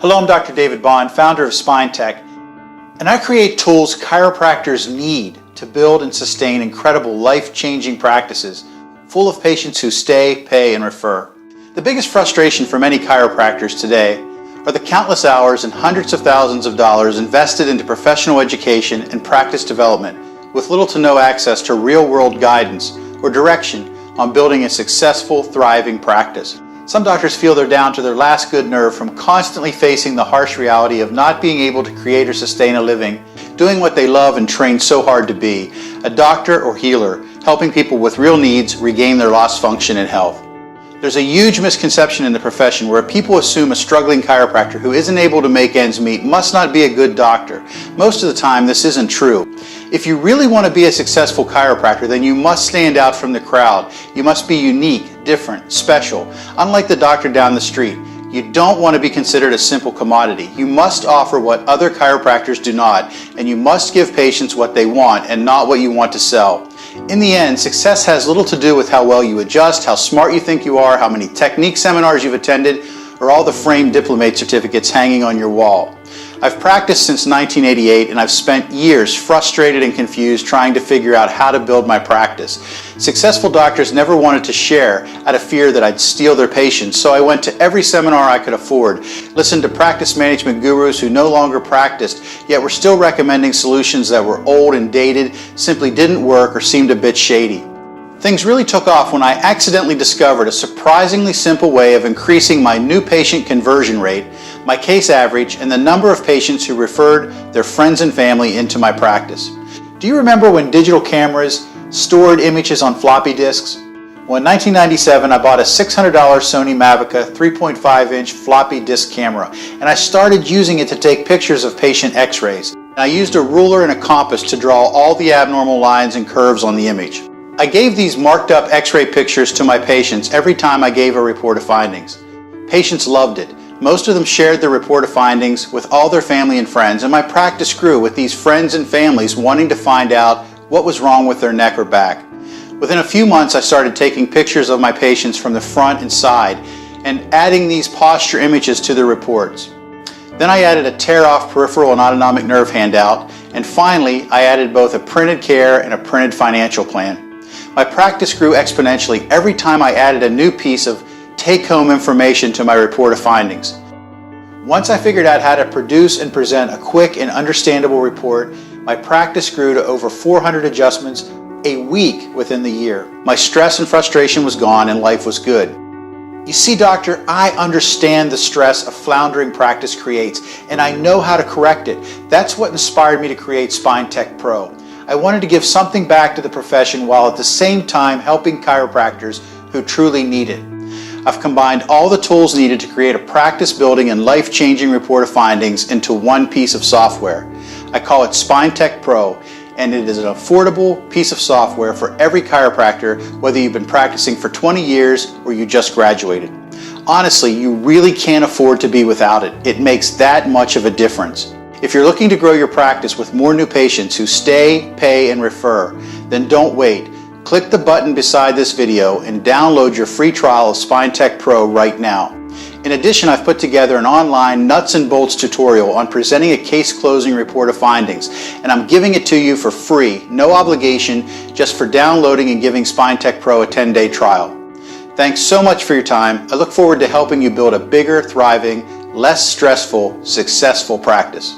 Hello, I'm Dr. David Bohn, founder of SpineTech, and I create tools chiropractors need to build and sustain incredible life-changing practices full of patients who stay, pay, and refer. The biggest frustration for many chiropractors today are the countless hours and hundreds of thousands of dollars invested into professional education and practice development with little to no access to real-world guidance or direction on building a successful, thriving practice. Some doctors feel they're down to their last good nerve from constantly facing the harsh reality of not being able to create or sustain a living, doing what they love and train so hard to be, a doctor or healer, helping people with real needs regain their lost function and health. There's a huge misconception in the profession where people assume a struggling chiropractor who isn't able to make ends meet must not be a good doctor. Most of the time, this isn't true. If you really want to be a successful chiropractor, then you must stand out from the crowd. You must be unique, different, special. Unlike the doctor down the street, you don't want to be considered a simple commodity. You must offer what other chiropractors do not, and you must give patients what they want and not what you want to sell. In the end, success has little to do with how well you adjust, how smart you think you are, how many technique seminars you've attended, or all the framed diplomate certificates hanging on your wall. I've practiced since 1988, and I've spent years frustrated and confused trying to figure out how to build my practice. Successful doctors never wanted to share out of fear that I'd steal their patients, so I went to every seminar I could afford, listened to practice management gurus who no longer practiced, yet were still recommending solutions that were old and dated, simply didn't work, or seemed a bit shady. Things really took off when I accidentally discovered a surprisingly simple way of increasing my new patient conversion rate, my case average, and the number of patients who referred their friends and family into my practice. Do you remember when digital cameras stored images on floppy disks? Well, in 1997, I bought a $600 Sony Mavica 3.5-inch floppy disk camera, and I started using it to take pictures of patient x-rays. I used a ruler and a compass to draw all the abnormal lines and curves on the image. I gave these marked up x-ray pictures to my patients every time I gave a report of findings. Patients loved it. Most of them shared the report of findings with all their family and friends, and my practice grew with these friends and families wanting to find out what was wrong with their neck or back. Within a few months, I started taking pictures of my patients from the front and side and adding these posture images to their reports. Then I added a tear-off peripheral and autonomic nerve handout, and finally, I added both a printed care and a printed financial plan. My practice grew exponentially every time I added a new piece of take-home information to my report of findings. Once I figured out how to produce and present a quick and understandable report, my practice grew to over 400 adjustments a week within the year. My stress and frustration was gone and life was good. You see, doctor, I understand the stress a floundering practice creates, and I know how to correct it. That's what inspired me to create SpineTech PRO. I wanted to give something back to the profession while at the same time helping chiropractors who truly need it. I've combined all the tools needed to create a practice-building and life-changing report of findings into one piece of software. I call it SpineTech PRO, and it is an affordable piece of software for every chiropractor, whether you've been practicing for 20 years or you just graduated. Honestly, you really can't afford to be without it. It makes that much of a difference. If you're looking to grow your practice with more new patients who stay, pay, and refer, then don't wait. Click the button beside this video and download your free trial of SpineTech PRO right now. In addition, I've put together an online nuts and bolts tutorial on presenting a case closing report of findings, and I'm giving it to you for free, no obligation, just for downloading and giving SpineTech PRO a 10-day trial. Thanks so much for your time. I look forward to helping you build a bigger, thriving, less stressful, successful practice.